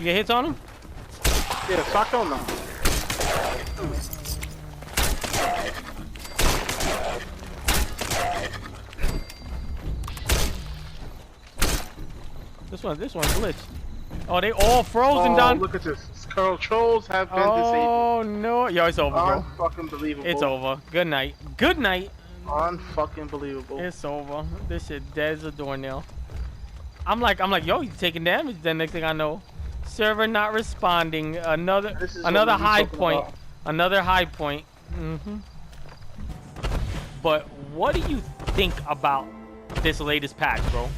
You get hits on him? Yeah, fuck on them. This one glitched. Oh, they all frozen down. Look at this. Controls have been disabled. Oh no. Yo, it's over, bro. Unfucking believable. It's over. Good night. Good night. Unfucking believable. It's over. This shit dead as a doornail. I'm like, yo, he's taking damage. Then next thing I know, server not responding. Another high point. Another high point. But what do you think about this latest patch, bro?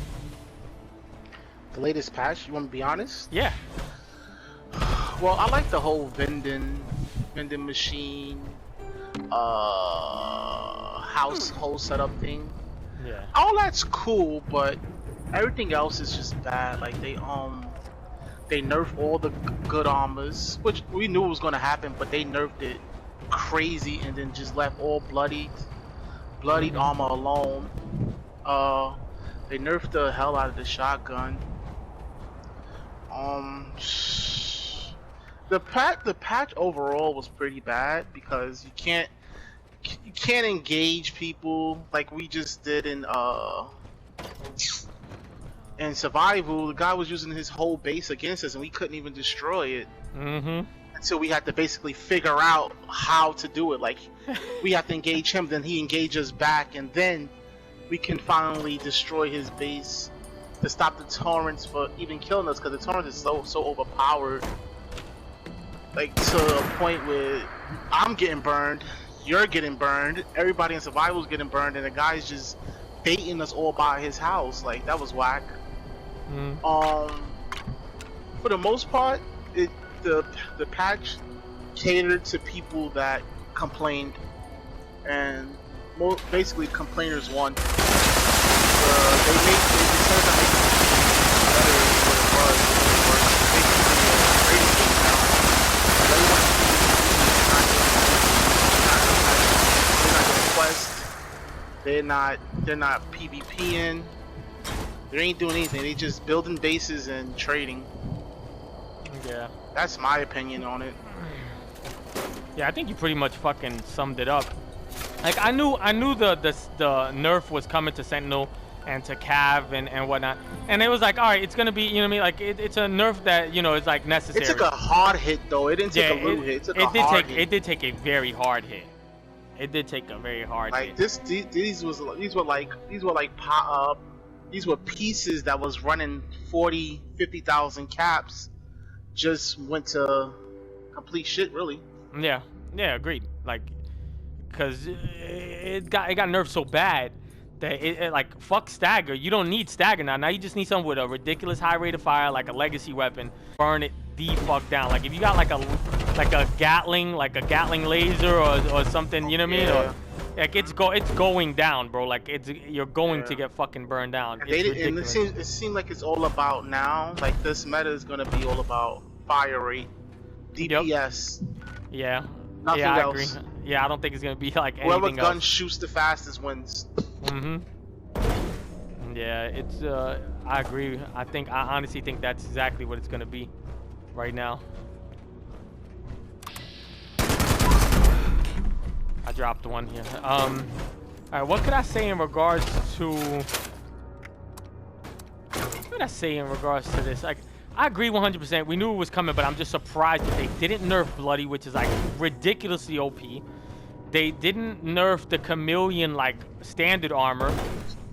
The latest patch? You want to be honest? Yeah. Well, I like the whole vending machine, household setup thing. Yeah. All that's cool, but everything else is just bad. Like they nerfed all the good armors, which we knew was gonna happen, but they nerfed it crazy and then just left all bloodied armor alone. They nerfed the hell out of the shotgun. The patch overall was pretty bad because you can't engage people like we just did in survival. The guy was using his whole base against us and we couldn't even destroy it. Until we had to basically figure out how to do it. Like we have to engage him, then he engages back, and then we can finally destroy his base to stop the torrents for even killing us, because the torrent is so overpowered. Like to a point where I'm getting burned, you're getting burned, everybody in survival's getting burned, and the guy's just baiting us all by his house. Like that was whack. For the most part, the patch catered to people that complained, and basically complainers won. They decided to make it better than what it was. Basically, rating game now. They're not PvPing. They ain't doing anything. They just building bases and trading. Yeah. That's my opinion on it. Yeah, I think you pretty much fucking summed it up. Like I knew the nerf was coming to Sentinel and to Cav and whatnot, and it was like, all right, it's gonna be, you know what I mean, like it's a nerf that, you know, is like necessary. It took a hard hit though. It didn't take a little hit. It did take a very hard hit. It did take a very hard hit. Like these were pieces that was running 40,000-50,000 caps, just went to complete shit, really. Yeah, agreed. Like, cause it got nerfed so bad that it like, fuck stagger. You don't need stagger now. Now you just need something with a ridiculous high rate of fire, like a legacy weapon. Burn it the fuck down. Like if you got like a Gatling laser or something, you know what I mean? Or, like it's going down, bro. Like you're going to get fucking burned down. And it seems like it's all about now. Like this meta is gonna be all about fire rate, DPS. Yeah. Nothing I else. agree. Yeah, I don't think it's gonna be like anything Whoever else. gun shoots the fastest wins. Yeah, it's I agree. I honestly think that's exactly what it's gonna be right now. I dropped one here. All right, what could I say in regards to? What could I say in regards to this? Like, I agree 100%. We knew it was coming, but I'm just surprised that they didn't nerf Bloody, which is like ridiculously OP. They didn't nerf the Chameleon like standard armor,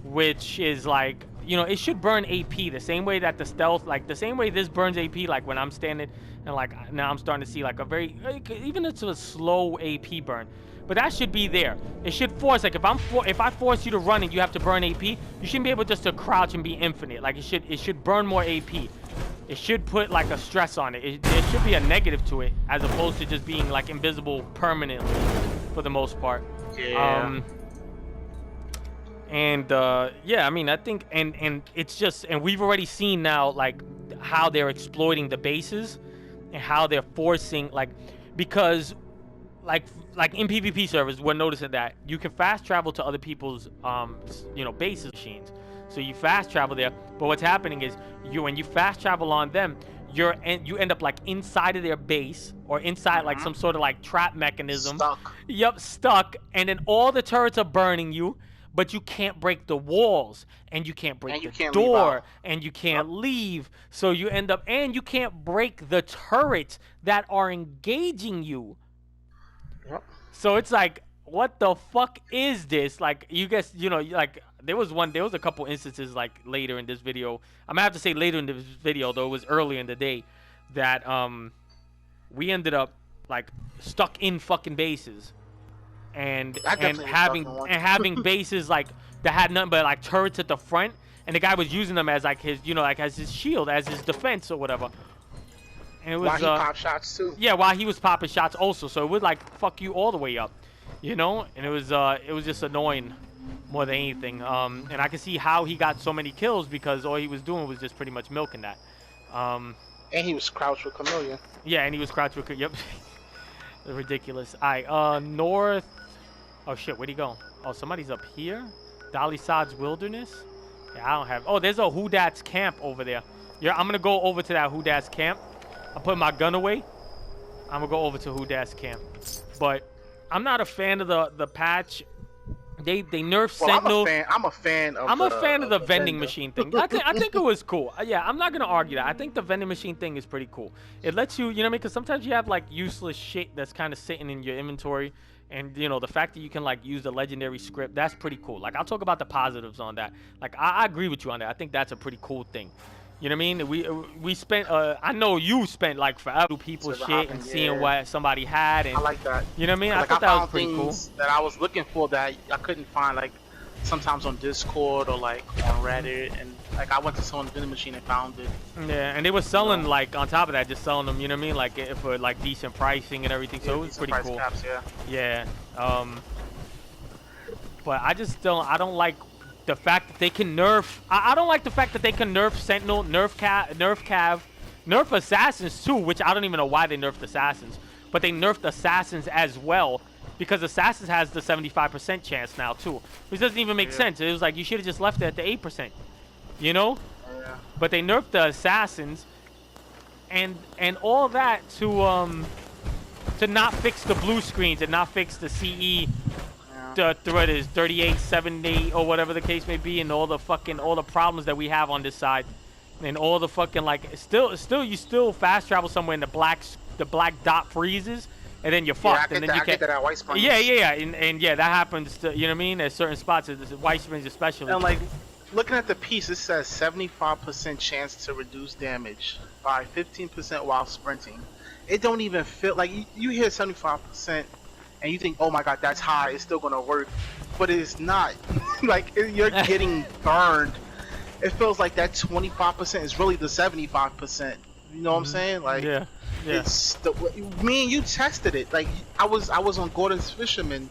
which is like, you know, it should burn AP the same way that the stealth, like the same way this burns AP. Like when I'm standing and like now I'm starting to see like a very, even it's a slow AP burn. But that should be there. It should force, like if I force you to run and you have to burn AP, you shouldn't be able just to crouch and be infinite. Like it should burn more AP. It should put like a stress on it. There should be a negative to it, as opposed to just being like invisible permanently, for the most part. Yeah. Yeah, I mean, I think, and it's just, and we've already seen now like how they're exploiting the bases and how they're forcing, like, because like in PvP servers, we're noticing that you can fast travel to other people's bases machines. So you fast travel there, but what's happening is when you fast travel on them, you end up like inside of their base or inside like some sort of like trap mechanism. Stuck. Yep, stuck. And then all the turrets are burning you, but you can't break the walls, and you can't break the door, and you can't leave. So you end up, and you can't break the turrets that are engaging you. Yep. So it's like, what the fuck is this? Like, you guys, you know, like there was a couple instances like later in this video. I'm gonna have to say later in this video, though it was early in the day, that we ended up like stuck in fucking bases. And having bases like that had nothing but like turrets at the front, and the guy was using them as like his, you know, like as his shield, as his defense or whatever. And it was while he popped shots too. Yeah, while he was popping shots also, so it would like fuck you all the way up, you know. And it was just annoying more than anything. And I can see how he got so many kills because all he was doing was just pretty much milking that. And he was crouched with Chameleon. Yeah, and he was crouched with yep. Ridiculous. Alright, north. Oh shit, where'd he go? Oh, somebody's up here? Dolly Sod's Wilderness? Yeah, I don't have... Oh, there's a Who Dat's camp over there. Yeah, I'm gonna go over to that Who Dat's camp. I'll put my gun away. I'm gonna go over to Who Dat's camp. But I'm not a fan of the patch. They nerfed Sentinel. I'm a fan of the vending machine thing. I think it was cool. Yeah, I'm not gonna argue that. I think the vending machine thing is pretty cool. It lets you, you know what I mean? Because sometimes you have like useless shit that's kind of sitting in your inventory. And, you know, the fact that you can, like, use the legendary script, that's pretty cool. Like, I'll talk about the positives on that. Like, I agree with you on that. I think that's a pretty cool thing. You know what I mean? We spent, I know you spent, like, forever people shit and seeing what somebody had. And, I like that. You know what I mean? Like, I thought that was pretty cool. That I was looking for that I couldn't find, like, sometimes on Discord or, like, on Reddit. And, like, I went to someone's vending machine and found it. Yeah, and they were selling, like, on top of that, just selling them, you know what I mean? Like, for, like, decent pricing and everything. So it was pretty cool. Caps, yeah. But I just don't like the fact that they can nerf. I don't like the fact that they can nerf Sentinel, nerf Cav, nerf Assassins too, which I don't even know why they nerfed Assassins. But they nerfed Assassins as well, because Assassins has the 75% chance now too, which doesn't even make sense. It was like you should have just left it at the 8%, you know? Yeah. But they nerfed the Assassins, and all that to not fix the blue screens and not fix the CE. The threat is 38, 70, or whatever the case may be, and all the problems that we have on this side, and all the fucking like still you still fast travel somewhere and the black dot freezes, and then you're fucked, and then you can't. That at whitespring. Yeah, and yeah, that happens to, you know what I mean, at certain spots. Whitesprings especially. And like looking at the piece, it says 75% chance to reduce damage by 15% while sprinting. It don't even feel like you hear 75%. And you think, oh my god, that's high, it's still gonna work. But it's not. Like, you're getting burned. It feels like that 25% is really the 75%. You know what I'm saying? Like, yeah. It's me and you tested it. Like, I was on Gordon's Fisherman,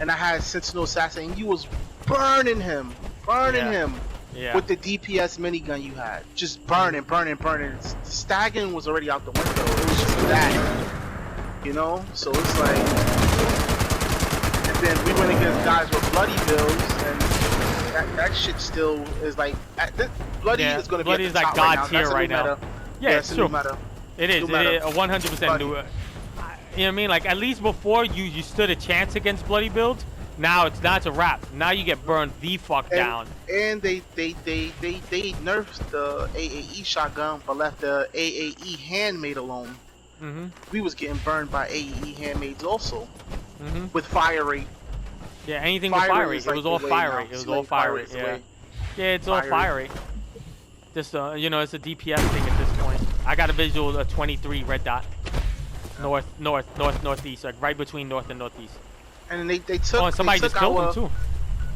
and I had Sentinel Assassin, and you was burning him. Yeah. With the DPS minigun you had. Just burning. Staggering was already out the window. It was just that. You know? So it's like... And then we went against guys with bloody builds, and that shit still is like... Bloody is going to be at the like top God tier right now. Right now. Yeah, it's true. It is. It is a 100% new... You know what I mean? Like, at least before you stood a chance against bloody builds, now it's a wrap. Now you get burned the fuck down. And they nerfed the AAE shotgun, but left the AAE handmade alone. We was getting burned by AAE handmaids also. With fire rate. Yeah, anything with fire rate. It was all fire rate. It was all fire rate. Yeah. Yeah, it's all fire rate. Just you know, it's a DPS thing at this point. I got a visual of 23 red dot. Northeast, like right between north and northeast. And they took. Oh, and somebody just killed him too.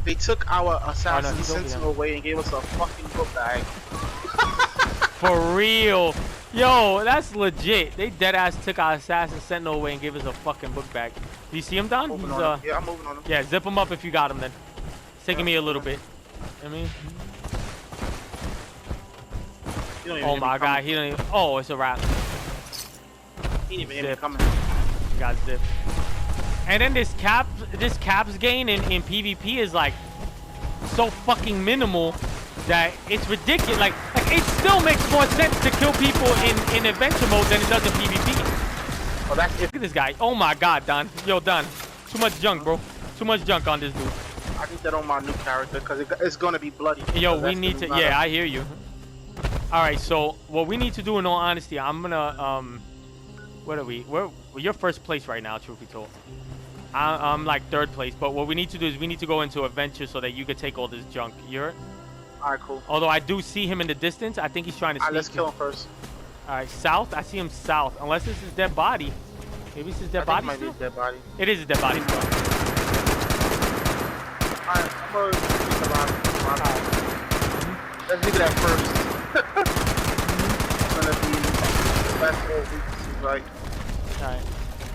They took our assassin sentinel away and gave us a fucking book bag. For real. Yo, that's legit. They deadass took our assassin sentinel away and gave us a fucking book bag. Do you see him, Don? Yeah, I'm moving on him. Yeah, zip him up if you got him then. It's taking me a little bit. I mean... Oh my god, he don't even... Oh, it's a wrap. He didn't even coming. You got zip. And then this caps gain in PvP is like so fucking minimal that it's ridiculous. Like it still makes more sense to kill people in adventure mode than it does in PvP. Oh, that's it. Look at this guy. Oh my God, Don. Yo, Don. Too much junk, bro. Too much junk on this dude. I need that on my new character because it's gonna be bloody. Yo, we need to. Yeah, I hear you. All right, so what we need to do, in all honesty, I'm gonna what are we? You're first place right now, truth be told. I'm like third place, but what we need to do is we need to go into adventure so that you can take all this junk. You're. All right, cool. Although I do see him in the distance, I think he's trying to. All right, let's kill him first. All right, south. I see him south. Unless this is dead body. Maybe this is dead body. Might be a dead body. It is a dead body. Still. All right, I'm gonna think about it. Let's do that first. It's gonna be the best whole week, right? All right.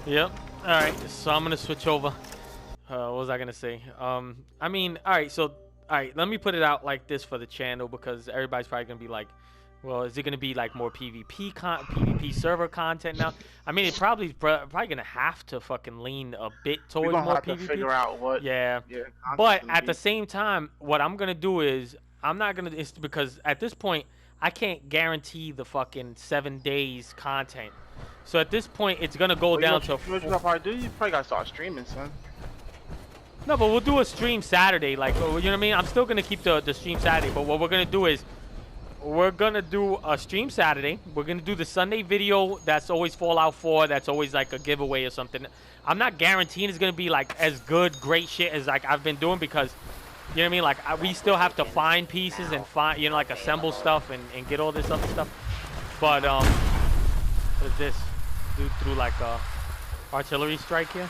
Yep. All right. So I'm gonna switch over. What was I gonna say? I mean, all right. So, all right. Let me put it out like this for the channel because everybody's probably gonna be like, well, is it gonna be like more PvP server content now? I mean, it's probably gonna have to fucking lean a bit towards more have PvP. to figure out what. Yeah. But at the same time, what I'm gonna do is I'm not gonna. It's because at this point I can't guarantee the fucking 7 days content. So at this point, it's gonna go down to. You probably gotta start streaming, son. No, but we'll do a stream Saturday. Like, you know what I mean? I'm still gonna keep the stream Saturday. But what we're gonna do is, we're gonna do a stream Saturday. We're gonna do the Sunday video. That's always Fallout 4. That's always like a giveaway or something. I'm not guaranteeing it's gonna be like as good, great shit as like I've been doing because, you know what I mean? Like we still have to find pieces and find, you know, like assemble stuff and get all this other stuff. But what is this? Dude threw like a artillery strike here.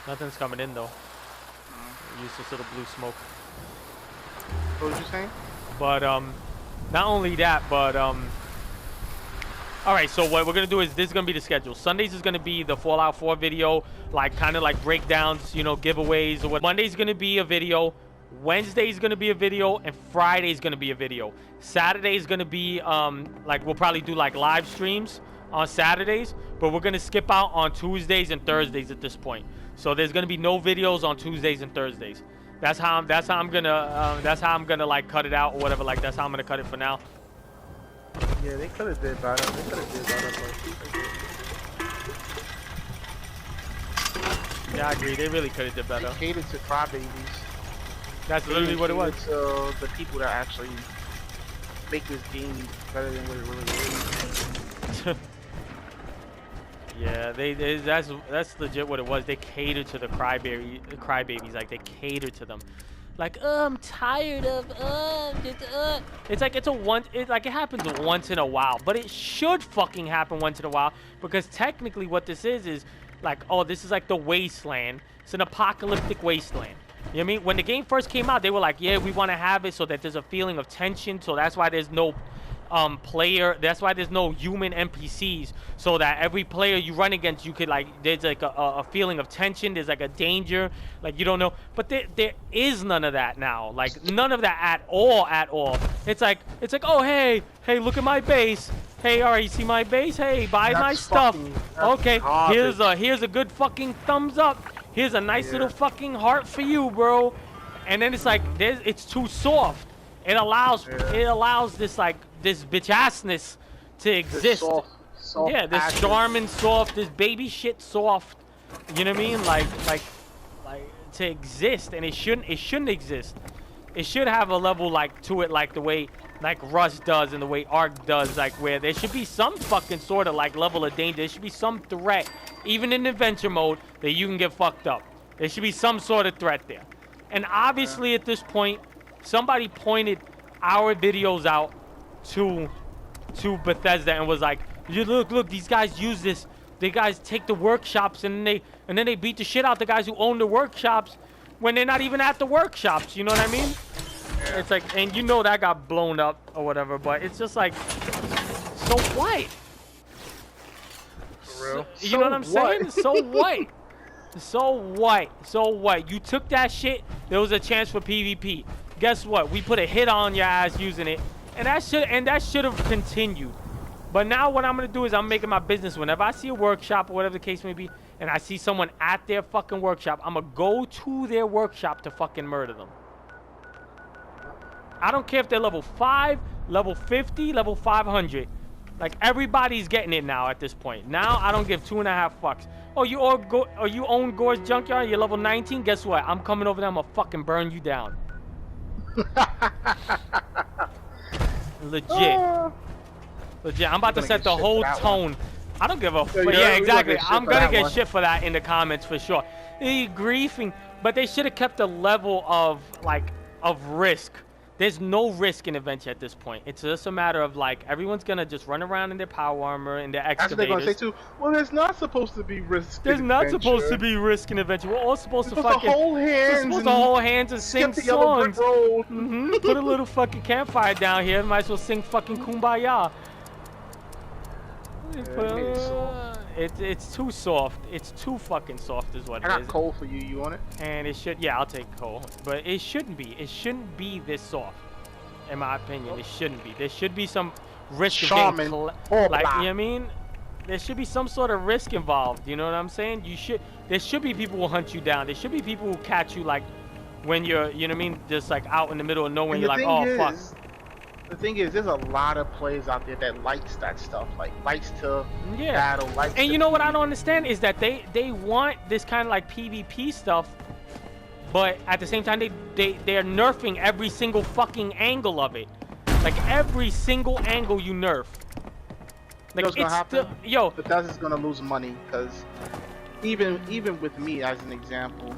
Nothing's coming in though. Use this little blue smoke. What was you saying? But not only that, but all right, so what we're gonna do is this is gonna be the schedule. Sundays is gonna be the Fallout 4 video, like kind of like breakdowns, you know, giveaways or what. Monday's gonna be a video, Wednesday's gonna be a video, and Friday's gonna be a video. Saturday's gonna be like we'll probably do like live streams on Saturdays, but we're gonna skip out on Tuesdays and Thursdays at this point. So there's gonna be no videos on Tuesdays and Thursdays. That's how I'm gonna like cut it out or whatever. Like that's how I'm gonna cut it for now. Yeah, they could have did better. They could have did better. Yeah, I agree. They really could have did better. They catered to crybabies. That's literally what it was. So the people that actually make this game better than what it really is. Yeah, that's legit what it was. They catered to the crybabies. Like they catered to them. Like, I'm tired of It's like it happens once in a while, but it should fucking happen once in a while because technically what this is like, oh, this is like the wasteland. It's an apocalyptic wasteland. You know what I mean? When the game first came out, they were like, yeah, we want to have it so that there's a feeling of tension. So that's why there's no player. That's why there's no human NPCs. So that every player you run against, you could like, there's like a feeling of tension. There's like a danger. Like you don't know. But there is none of that now. Like none of that at all. It's like, oh hey, look at my base. Hey, all right, you see my base? Hey, buy my stuff. Okay, here's a good fucking thumbs up. Here's a nice little fucking heart for you, bro. And then it's like, it's too soft. It allows this like this bitch assness to exist. Soft yeah, this charming soft, this baby shit soft. You know what I mean? Like to exist, and it shouldn't exist. It should have a level like to it, like the way like Rust does and the way Ark does, like where there should be some fucking sort of like level of danger. There should be some threat, even in adventure mode, that you can get fucked up. There should be some sort of threat there. And obviously at this point, somebody pointed our videos out to Bethesda and was like, look, these guys use this. They guys take the workshops and then they beat the shit out the guys who own the workshops when they're not even at the workshops. You know what I mean? It's like, and you know that got blown up or whatever, but it's just like, so what? For real? You know what I'm saying? So what? So what? You took that shit. There was a chance for PvP. Guess what? We put a hit on your ass using it, and that should have continued. But now what I'm gonna do is I'm making my business. Whenever I see a workshop or whatever the case may be, and I see someone at their fucking workshop, I'm gonna go to their workshop to fucking murder them. I don't care if they're level 5, level 50, level 500. Like, everybody's getting it now at this point. Now, I don't give 2.5 fucks. Oh, you own Gore's Junkyard, you're level 19? Guess what? I'm coming over there, I'm gonna fucking burn you down. Legit. Legit. I'm about to set the whole tone. I don't give a fuck. Yeah, exactly. I'm gonna get shit for that in the comments for sure. Griefing. But they should have kept the level of, like, of risk. There's no risk in adventure at this point. It's just a matter of, like, everyone's gonna just run around in their power armor and their excavators. That's what they're gonna say too. Well, there's not supposed to be risk. There's not supposed to be risk in adventure. We're all supposed to fucking. We're supposed to hold hands and sing songs. Put a little fucking campfire down here. Might as well sing fucking Kumbaya. It's too soft. It's too fucking soft, is what it is. I got coal for you. You want it? And it should. Yeah, I'll take coal. But it shouldn't be. It shouldn't be this soft, in my opinion. It shouldn't be. There should be some risk of getting like, you know what I mean? There should be some sort of risk involved. You know what I'm saying? There should be people who hunt you down. There should be people who catch you, like, when you're, you know what I mean, just like out in the middle of nowhere. And you're like, oh fuck. The thing is, there's a lot of players out there that likes that stuff, like likes to battle, likes. And you know what I don't understand is that they want this kind of like PvP stuff, but at the same time they're nerfing every single fucking angle of it, like every single angle you nerf. Like, what's gonna happen? Bethesda's gonna lose money because even with me as an example,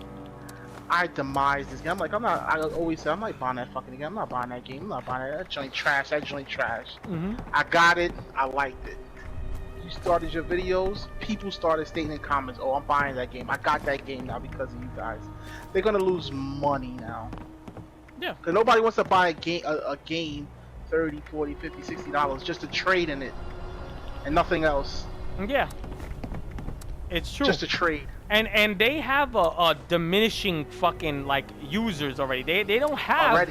I demise this game. I'm like, I always say, I'm not buying that fucking game. I'm not buying that game. I'm not buying that joint trash. That joint trash. I got it. I liked it. You started your videos. People started stating in comments, oh, I'm buying that game. I got that game now because of you guys. They're going to lose money now. Yeah. Because nobody wants to buy a game $30, $40, $50, $60 just to trade in it. And nothing else. Yeah. It's true. Just a trade. And they have a diminishing fucking like users already. They don't have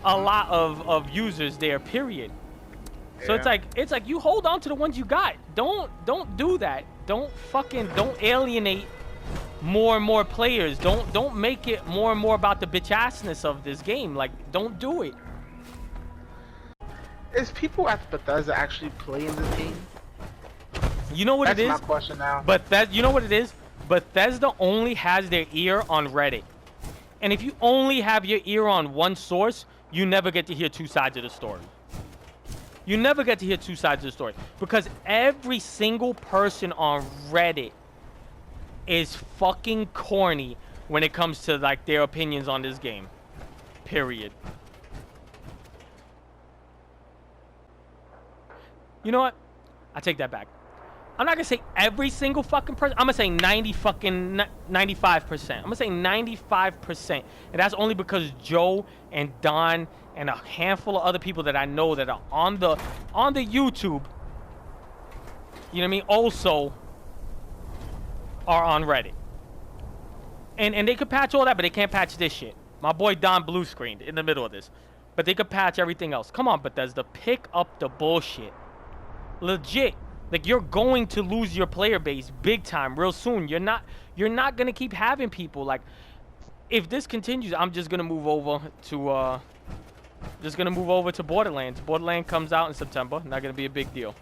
a lot of users there. Period. Yeah. So it's like you hold on to the ones you got. Don't do that. Don't alienate more and more players. Don't make it more and more about the bitch assness of this game. Like, don't do it. Is people at Bethesda actually playing this game? You know what it is? That's my question now. You know what it is? Bethesda only has their ear on Reddit. And if you only have your ear on one source, you never get to hear two sides of the story. You never get to hear two sides of the story. Because every single person on Reddit is fucking corny when it comes to, like, their opinions on this game. Period. You know what? I take that back. I'm not gonna say every single fucking person. I'm gonna say 95%. I'm gonna say 95%, and that's only because Joe and Don and a handful of other people that I know that are on the YouTube. You know what I mean? Also are on Reddit, and they could patch all that, but they can't patch this shit. My boy Don blue screened in the middle of this, but they could patch everything else. Come on, Bethesda, pick up the bullshit. Legit. Like, you're going to lose your player base big time real soon. You're not gonna keep having people. Like, if this continues, I'm just gonna move over to Borderlands. Borderlands comes out in September. Not gonna be a big deal.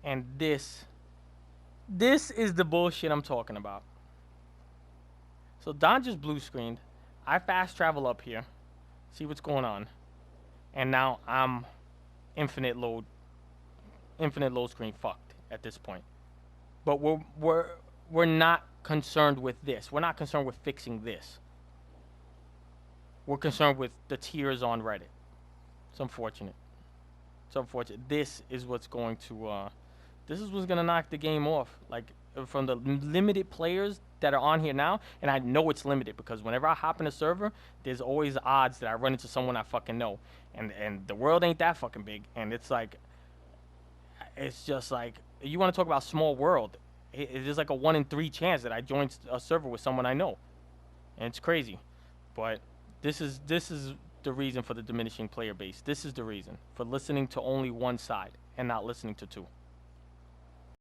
And this is the bullshit I'm talking about. So Don just blue screened. I fast travel up here, see what's going on, and now I'm infinite load screen fucked at this point. But we're not concerned with this. We're not concerned with fixing this. We're concerned with the tiers on Reddit. It's unfortunate. It's unfortunate. This is what's going to knock the game off. Like, from the limited players that are on here now, and I know it's limited because whenever I hop in a server, there's always odds that I run into someone I fucking know. And the world ain't that fucking big. And it's just like, you want to talk about small world. It's like a 1 in 3 chance that I join a server with someone I know. And it's crazy. But this is the reason for the diminishing player base. This is the reason for listening to only one side and not listening to two.